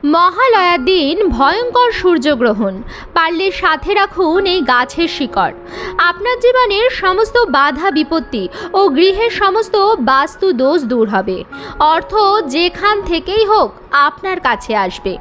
মহালয়ার দিন ভয়ঙ্কর সূর্যগ্রহণ। পারলে সাথে রাখুন এই গাছের শিকড়। আপনার জীবনের সমস্ত বাধা বিপত্তি ও গৃহের সমস্ত বাস্তু দোষ দূর হবে। অর্থ যেখান থেকেই হোক আপনার কাছে আসবে।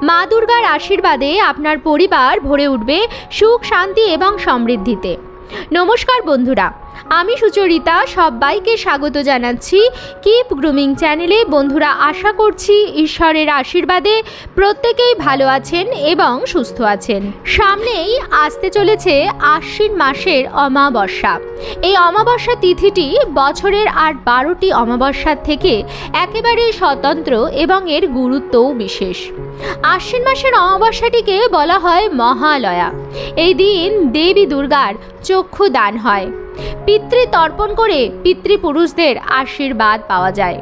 মা দুর্গার আশীর্বাদে আপনার পরিবার ভরে উঠবে সুখ, শান্তি এবং সমৃদ্ধিতে। নমস্কার বন্ধুরা, আমি সুচরিতা সবাইকে স্বাগত জানাচ্ছি কিপ গ্রুমিং চ্যানেলে। বন্ধুরা, আশা করছি ঈশ্বরের আশীর্বাদে প্রত্যেকেই ভালো আছেন এবং সুস্থ আছেন। সামনেই আসতে চলেছে আশ্বিন মাসের অমাবস্যা। এই অমাবস্যা তিথিটি বছরের আর 12টি অমাবস্যার থেকে একেবারে স্বতন্ত্র এবং এর গুরুত্বও বিশেষ। আশ্বিন মাসের অমাবস্যাটিকে বলা হয় মহালয়া। এই দিন দেবী দুর্গার চক্ষু দান হয়। পিতৃতর্পণ করে পিতৃপুরুষদের আশীর্বাদ পাওয়া যায়।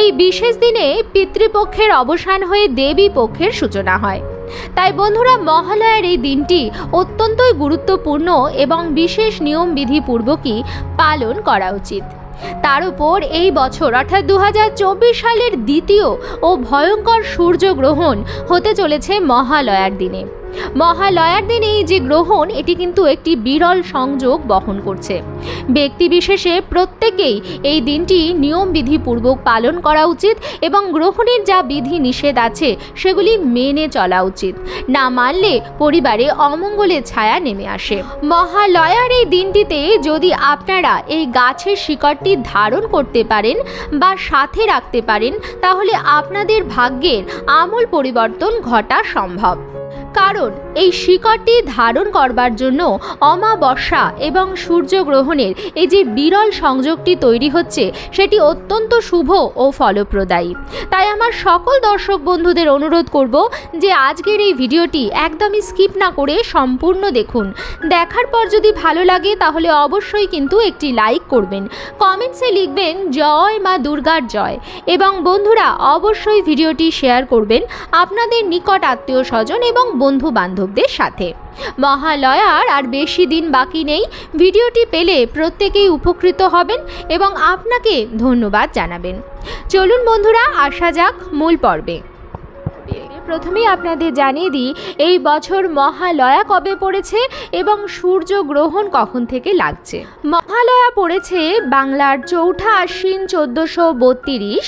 এই বিশেষ দিনে পিতৃপক্ষের অবসান হয়ে দেবী পক্ষের সূচনা হয়। তাই বন্ধুরা, মহালয়ার এই দিনটি অত্যন্তই গুরুত্বপূর্ণ এবং বিশেষ নিয়মবিধি পূর্বকই পালন করা উচিত। তার উপর এই বছর অর্থাৎ 2024 সালের দ্বিতীয় ও ভয়ঙ্কর সূর্যগ্রহণ হতে চলেছে মহালয়ার দিনে। মহালয়ার দিনে এই যে গ্রহণ, এটি কিন্তু একটি বিরল সংযোগ বহন করছে। ব্যক্তি বিশেষে প্রত্যেকেই এই দিনটি নিয়মবিধি পূর্বক পালন করা উচিত এবং গ্রহণের যা বিধি নিষেধ আছে সেগুলি মেনে চলা উচিত। না মানলে পরিবারে অমঙ্গলের ছায়া নেমে আসে। মহালয়ার এই দিনটিতে যদি আপনারা এই গাছের শিকড়টি ধারণ করতে পারেন বা সাথে রাখতে পারেন, তাহলে আপনাদের ভাগ্যের আমূল পরিবর্তন ঘটা সম্ভব। কারণ এই শিকড়টি ধারণ করবার জন্য অমাবস্যা এবং সূর্যগ্রহণের এই যে বিরল সংযোগটি তৈরি হচ্ছে, সেটি অত্যন্ত শুভ ও ফলপ্রদায়ী। তাই আমার সকল দর্শক বন্ধুদের অনুরোধ করব যে আজকের এই ভিডিওটি একদমই স্কিপ না করে সম্পূর্ণ দেখুন। দেখার পর যদি ভালো লাগে তাহলে অবশ্যই কিন্তু একটি লাইক করবেন, কমেন্টসে লিখবেন জয় মা দুর্গার জয়, এবং বন্ধুরা অবশ্যই ভিডিওটি শেয়ার করবেন আপনাদের নিকট আত্মীয় স্বজন এবং বন্ধু বান্ধবদের সাথে। মহালয়ার আর বেশি দিন বাকি নেই। ভিডিওটি পেলে প্রত্যেকেই উপকৃত হবেন এবং আপনাকে ধন্যবাদ জানাবেন। চলুন বন্ধুরা, আসা যাক মূল পর্বে। প্রথমেই আপনাদের জানিয়ে দিই এই বছর মহালয়া কবে পড়েছে এবং সূর্যগ্রহণ কখন থেকে লাগছে। মহালয়া পড়েছে বাংলার 4ঠা আশ্বিন 1432,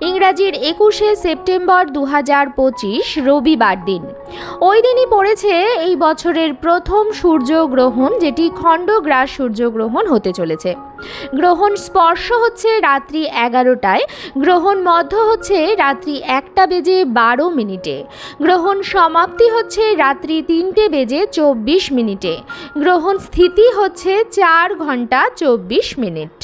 ইংরাজির 21শে সেপ্টেম্বর 2025 রবিবার দিন। ওই দিনই পড়েছে এই বছরের প্রথম সূর্যগ্রহণ, যেটি খণ্ডগ্রাস সূর্যগ্রহণ হতে চলেছে। গ্রহণ স্পর্শ হচ্ছে রাত্রি 11টায়, গ্রহণ মধ্য হচ্ছে রাত্রি 1টা বেজে 12 মিনিটে, গ্রহণ সমাপ্তি হচ্ছে রাত্রি 3টে বেজে 24 মিনিটে, গ্রহণ স্থিতি হচ্ছে 4 ঘন্টা 24 মিনিট।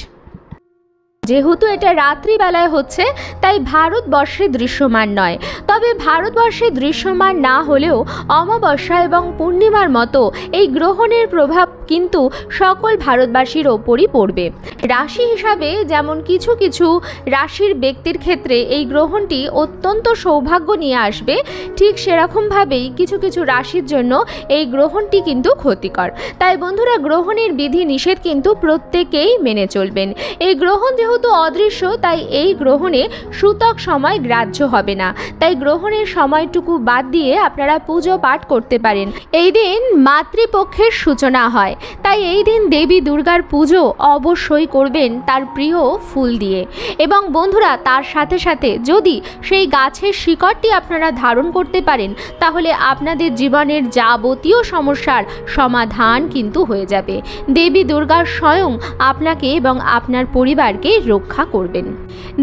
যেহেতু এটা রাত্রিবেলায় হচ্ছে তাই ভারতবর্ষে দৃশ্যমান নয়। তবে ভারতবর্ষে দৃশ্যমান না হলেও অমাবস্যা এবং পূর্ণিমার মতো এই গ্রহণের প্রভাব কিন্তু সকল ভারতবাসীর ওপরই পড়বে। রাশি হিসাবে যেমন কিছু কিছু রাশির ব্যক্তির ক্ষেত্রে এই গ্রহণটি অত্যন্ত সৌভাগ্য নিয়ে আসবে, ঠিক সেরকমভাবেই কিছু কিছু রাশির জন্য এই গ্রহণটি কিন্তু ক্ষতিকর। তাই বন্ধুরা, গ্রহণের বিধি নিষেধ কিন্তু প্রত্যেকেই মেনে চলবেন। এই গ্রহণ যেহেতু অদৃশ্য, তাই এই গ্রহণে সূতক সময় গ্রাহ্য হবে না। তাই গ্রহণের সময়টুকু বাদ দিয়ে আপনারা পুজো পাঠ করতে পারেন। এই দিন মাতৃপক্ষের সূচনা হয়, তাই এই দিন দেবী দুর্গার পুজো অবশ্যই করবেন তার প্রিয় ফুল দিয়ে। এবং বন্ধুরা, তার সাথে সাথে যদি সেই গাছের শিকড়টি আপনারা ধারণ করতে পারেন, তাহলে আপনাদের জীবনের যাবতীয় সমস্যার সমাধান কিন্তু হয়ে যাবে। দেবী দুর্গা স্বয়ং আপনাকে এবং আপনার পরিবারকে রক্ষা করবেন।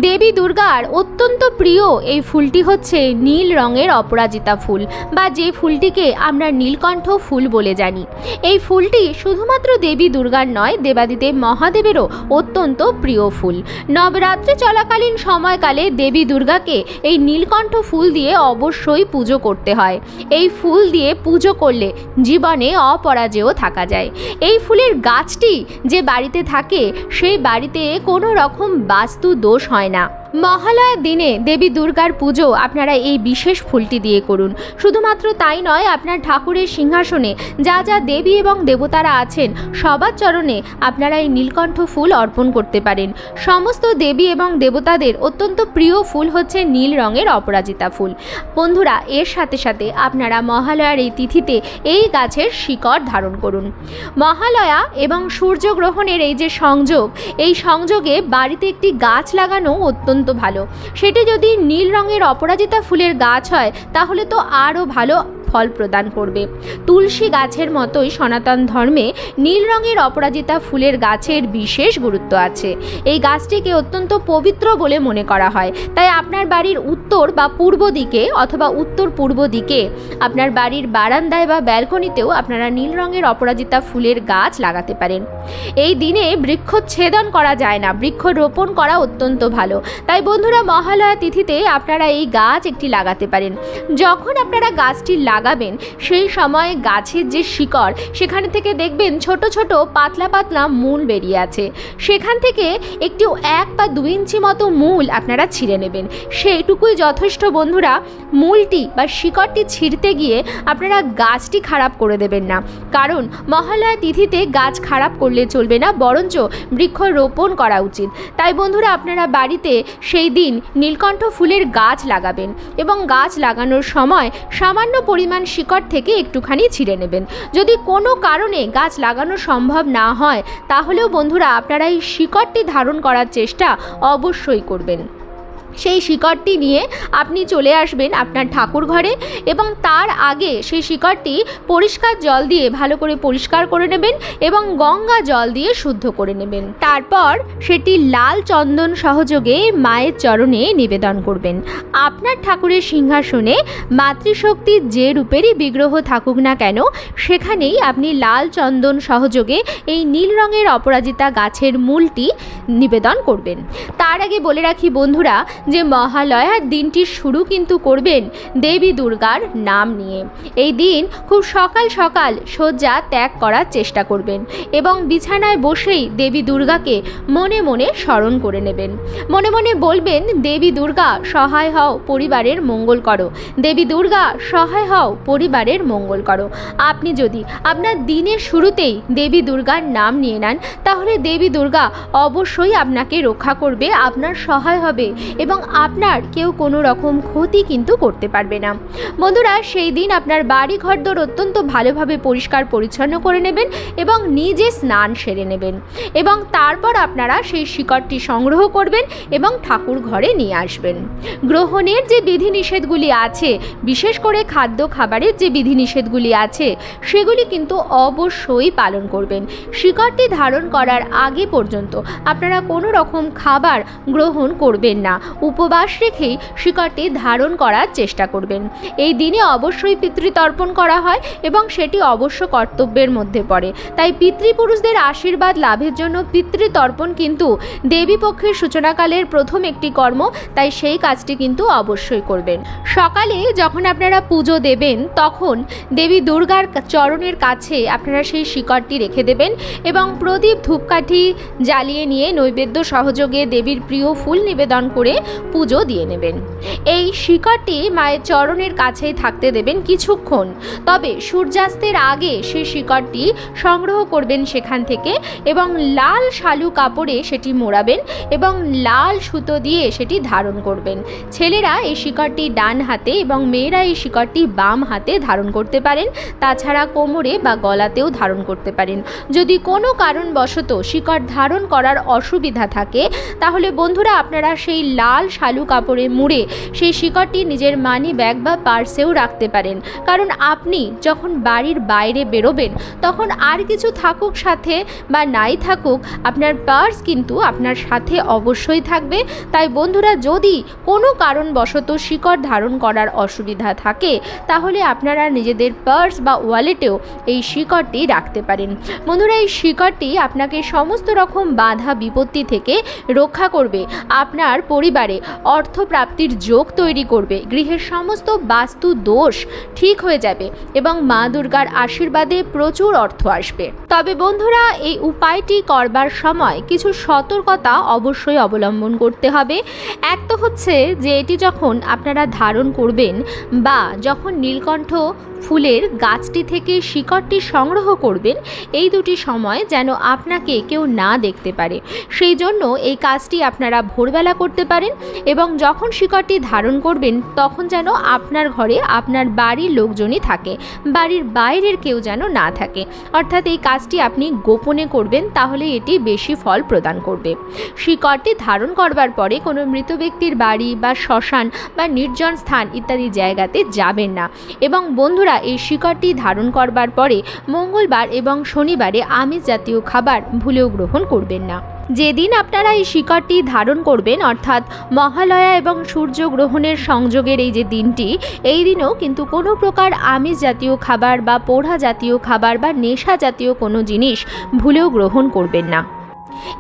দেবী দুর্গার অত্যন্ত প্রিয় এই ফুলটি হচ্ছে নীল রঙের অপরাজিতা ফুল, বা যে ফুলটিকে আমরা নীলকণ্ঠ ফুল বলে জানি। এই ফুলটি শুধুমাত্র দেবী দুর্গার নয়, দেবাদিদেব মহাদেবেরও অত্যন্ত প্রিয় ফুল। নবরাত্রি চলাকালীন সময়কালে দেবী দুর্গাকে এই নীলকণ্ঠ ফুল দিয়ে অবশ্যই পুজো করতে হয়। এই ফুল দিয়ে পুজো করলে জীবনে অপরাজেয় থাকা যায়। এই ফুলের গাছটি যে বাড়িতে থাকে সেই বাড়িতে কোনো রকম বাস্তু দোষ হয় না। মহালয়ার দিনে দেবী দুর্গার পুজো আপনারা এই বিশেষ ফুলটি দিয়ে করুন। শুধুমাত্র তাই নয়, আপনার ঠাকুরের সিংহাসনে যা যা দেবী এবং দেবতারা আছেন সবার চরণে আপনারা এই নীলকণ্ঠ ফুল অর্পণ করতে পারেন। সমস্ত দেবী এবং দেবতাদের অত্যন্ত প্রিয় ফুল হচ্ছে নীল রঙের অপরাজিতা ফুল। বন্ধুরা, এর সাথে সাথে আপনারা মহালয়ার এই তিথিতে এই গাছের শিকড় ধারণ করুন। মহালয়া এবং সূর্যগ্রহণের এই যে সংযোগ, এই সংযোগে বাড়িতে একটি গাছ লাগানো অত্যন্ত ভালো। সেটি যদি নীল রঙের অপরাজিতা ফুলের গাছ হয় তাহলে তো আরও ভালো ফল প্রদান করবে। তুলসী গাছের মতোই সনাতন ধর্মে নীল রঙের অপরাজিতা ফুলের গাছের বিশেষ গুরুত্ব আছে। এই গাছটিকে অত্যন্ত পবিত্র বলে মনে করা হয়। তাই আপনার বাড়ির উত্তর বা পূর্ব দিকে অথবা উত্তর পূর্ব দিকে আপনার বাড়ির বারান্দায় বা ব্যালকনিতেও আপনারা নীল রঙের অপরাজিতা ফুলের গাছ লাগাতে পারেন। এই দিনে বৃক্ষচ্ছেদন করা যায় না, বৃক্ষরোপণ করা অত্যন্ত ভালো। তাই বন্ধুরা, মহালয়া তিথিতে আপনারা এই গাছ একটি লাগাতে পারেন। যখন আপনারা গাছটি লাগাবেন সেই সময় গাছের যে শিকড়, সেখান থেকে দেখবেন ছোট ছোট পাতলা পাতলা মূল বেরিয়ে আছে। সেখান থেকে একটু 1 বা 2 ইঞ্চি মতো মূল আপনারা ছিঁড়ে নেবেন। সেইটুকুই যথেষ্ট বন্ধুরা। মূলটি বা শিকড়টি ছিঁড়তে গিয়ে আপনারা গাছটি খারাপ করে দেবেন না, কারণ মহালয়া তিথিতে গাছ খারাপ করলে চলবে না, বরঞ্চ বৃক্ষরোপণ করা উচিত। তাই বন্ধুরা, আপনারা বাড়িতে সেই দিন নীলকণ্ঠ ফুলের গাছ লাগাবেন এবং গাছ লাগানোর সময় সামান্য পরিমাণ শিকড় থেকে একটুখানি ছিঁড়ে নেবেন। যদি কোনো কারণে গাছ লাগানো সম্ভব না হয় তাহলেও বন্ধুরা আপনারা এই শিকড়টি ধারণ করার চেষ্টা অবশ্যই করবেন। সেই শিকড়টি নিয়ে আপনি চলে আসবেন আপনার ঠাকুর ঘরে এবং তার আগে সেই শিকড়টি পরিষ্কার জল দিয়ে ভালো করে পরিষ্কার করে নেবেন এবং গঙ্গা জল দিয়ে শুদ্ধ করে নেবেন। তারপর সেটি লাল চন্দন সহযোগে মায়ের চরণে নিবেদন করবেন। আপনার ঠাকুরের সিংহাসনে মাতৃশক্তির যে রূপেরই বিগ্রহ থাকুক না কেন, সেখানেই আপনি লাল চন্দন সহযোগে এই নীল রঙের অপরাজিতা গাছের মূলটি নিবেদন করবেন। তার আগে বলে রাখি বন্ধুরা যে মহালয়ার দিনটির শুরু কিন্তু করবেন দেবী দুর্গার নাম নিয়ে। এই দিন খুব সকাল সকাল শয্যা ত্যাগ করার চেষ্টা করবেন এবং বিছানায় বসেই দেবী দুর্গাকে মনে মনে স্মরণ করে নেবেন। মনে মনে বলবেন, দেবী দুর্গা সহায় হও, পরিবারের মঙ্গল করো। দেবী দুর্গা সহায় হও, পরিবারের মঙ্গল করো। আপনি যদি আপনার দিনের শুরুতেই দেবী দুর্গার নাম নিয়ে নেন তাহলে দেবী দুর্গা অবশ্যই আপনাকে রক্ষা করবে, আপনার সহায় হবে এবং আপনার কেউ কোনো রকম ক্ষতি কিন্তু করতে পারবে না। বন্ধুরা, সেই দিন আপনার বাড়ি ঘরদোর অত্যন্ত ভালোভাবে পরিষ্কার পরিচ্ছন্ন করে নেবেন এবং নিজে স্নান সেরে নেবেন এবং তারপর আপনারা সেই শিকড়টি সংগ্রহ করবেন এবং ঠাকুর ঘরে নিয়ে আসবেন। গ্রহণের যে বিধিনিষেধগুলি আছে, বিশেষ করে খাদ্য খাবারের যে বিধিনিষেধগুলি আছে, সেগুলি কিন্তু অবশ্যই পালন করবেন। শিকড়টি ধারণ করার আগে পর্যন্ত আপনারা কোনো রকম খাবার গ্রহণ করবেন না। উপবাস রেখেই শিকড়টি ধারণ করার চেষ্টা করবেন। এই দিনে অবশ্যই পিতৃতর্পণ করা হয় এবং সেটি অবশ্য কর্তব্যের মধ্যে পড়ে। তাই পিতৃপুরুষদের আশীর্বাদ লাভের জন্য পিতৃতর্পণ কিন্তু দেবী পক্ষের সূচনাকালের প্রথম একটি কর্ম, তাই সেই কাজটি কিন্তু অবশ্যই করবেন। সকালে যখন আপনারা পুজো দেবেন তখন দেবী দুর্গার চরণের কাছে আপনারা সেই শিকড়টি রেখে দেবেন এবং প্রদীপ ধূপকাঠি জ্বালিয়ে নিয়ে নৈবেদ্য সহযোগে দেবীর প্রিয় ফুল নিবেদন করে পুজো দিয়ে নেবেন। এই শিকড়টি মায়ের চরণের কাছেই থাকতে দেবেন কিছুক্ষণ। তবে সূর্যাস্তের আগে সেই শিকড়টি সংগ্রহ করবেন সেখান থেকে এবং লাল শালু কাপড়ে সেটি মোড়াবেন এবং লাল সুতো দিয়ে সেটি ধারণ করবেন। ছেলেরা এই শিকড়টি ডান হাতে এবং মেয়েরা এই শিকড়টি বাম হাতে ধারণ করতে পারেন। তাছাড়া কোমরে বা গলাতেও ধারণ করতে পারেন। যদি কোনো কারণবশত শিকড় ধারণ করার অসুবিধা থাকে তাহলে বন্ধুরা আপনারা সেই লাল শালু কাপড়ে মুড়ে সেই শিকড়টি নিজের মানি ব্যাগ বা পার্সেও রাখতে পারেন। কারণ আপনি যখন বাড়ির বাইরে বেরোবেন তখন আর কিছু থাকুক সাথে বা নাই থাকুক, আপনার পার্স কিন্তু আপনার সাথে অবশ্যই থাকবে। তাই বন্ধুরা, যদি কোনো কারণবশত শিকড় ধারণ করার অসুবিধা থাকে তাহলে আপনারা নিজেদের পার্স বা ওয়ালেটেও এই শিকড়টি রাখতে পারেন। বন্ধুরা, এই শিকড়টি আপনাকে সমস্ত রকম বাধা বিপত্তি থেকে রক্ষা করবে, আপনার পরিবারে অর্থপ্রাপ্তির যোগ তৈরি করবে, গৃহের সমস্ত বাস্তু দোষ ঠিক হয়ে যাবে এবং মা দুর্গার আশীর্বাদে প্রচুর অর্থ আসবে। তবে বন্ধুরা, এই উপায়টি করবার সময় কিছু সতর্কতা অবশ্যই অবলম্বন করতে হবে। এক তো হচ্ছে যে এটি যখন আপনারা ধারণ করবেন বা যখন নীলকণ্ঠ ফুলের গাছটি থেকে শিকড়টি সংগ্রহ করবেন, এই দুটি সময় যেন আপনাকে কেউ না দেখতে পারে। সেই জন্য এই কাজটি আপনারা ভোরবেলা করতে পারেন এবং যখন শিকড়টি ধারণ করবেন তখন যেন আপনার ঘরে আপনার বাড়ির লোকজনই থাকে, বাড়ির বাইরের কেউ যেন না থাকে। অর্থাৎ এই কাজটি আপনি গোপনে করবেন, তাহলে এটি বেশি ফল প্রদান করবে। শিকড়টি ধারণ করবার পরে কোনো মৃত ব্যক্তির বাড়ি বা শ্মশান বা নির্জন স্থান ইত্যাদি জায়গাতে যাবেন না। এবং বন্ধুরা, এই শিকড়টি ধারণ করবার পরে মঙ্গলবার এবং শনিবারে আমিষ জাতীয় খাবার ভুলেও গ্রহণ করবেন না। যেদিন আপনারা এই শিকড়টি ধারণ করবেন, অর্থাৎ মহালয়া এবং সূর্যগ্রহণের সংযোগের এই যে দিনটি, এই দিনেও কিন্তু কোনো প্রকার আমিষ জাতীয় খাবার বা পোড়া জাতীয় খাবার বা নেশা জাতীয় কোনো জিনিস ভুলেও গ্রহণ করবেন না।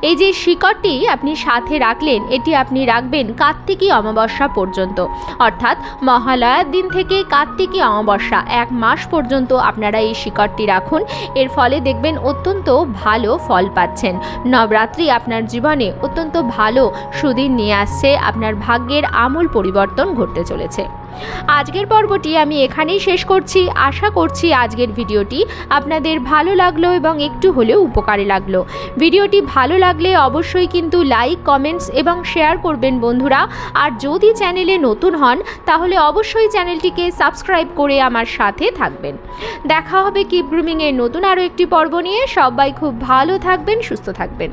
এই যে শিকড়টি আপনি সাথে রাখলেন, এটি আপনি রাখবেন কার্তিকী অমাবস্যা পর্যন্ত, অর্থাৎ মহালয়ার দিন থেকে কার্তিকী অমাবস্যা 1 মাস পর্যন্ত আপনারা এই শিকড়টি রাখুন। এর ফলে দেখবেন অত্যন্ত ভালো ফল পাচ্ছেন। নবরাত্রি আপনার জীবনে অত্যন্ত ভালো সুদিন নিয়ে আসছে, আপনার ভাগ্যের আমূল পরিবর্তন ঘটতে চলেছে। আজকের পর্বটি আমি এখানেই শেষ করছি। আশা করছি আজকের ভিডিওটি আপনাদের ভালো লাগলো এবং একটু হলেও উপকারে লাগলো। ভিডিওটি ভালো লাগলে অবশ্যই কিন্তু লাইক, কমেন্টস এবং শেয়ার করবেন বন্ধুরা। আর যদি চ্যানেলে নতুন হন তাহলে অবশ্যই চ্যানেলটিকে সাবস্ক্রাইব করে আমার সাথে থাকবেন। দেখা হবে কিপ গ্রুমিংয়ের নতুন আরও একটি পর্ব নিয়ে। সবাই খুব ভালো থাকবেন, সুস্থ থাকবেন।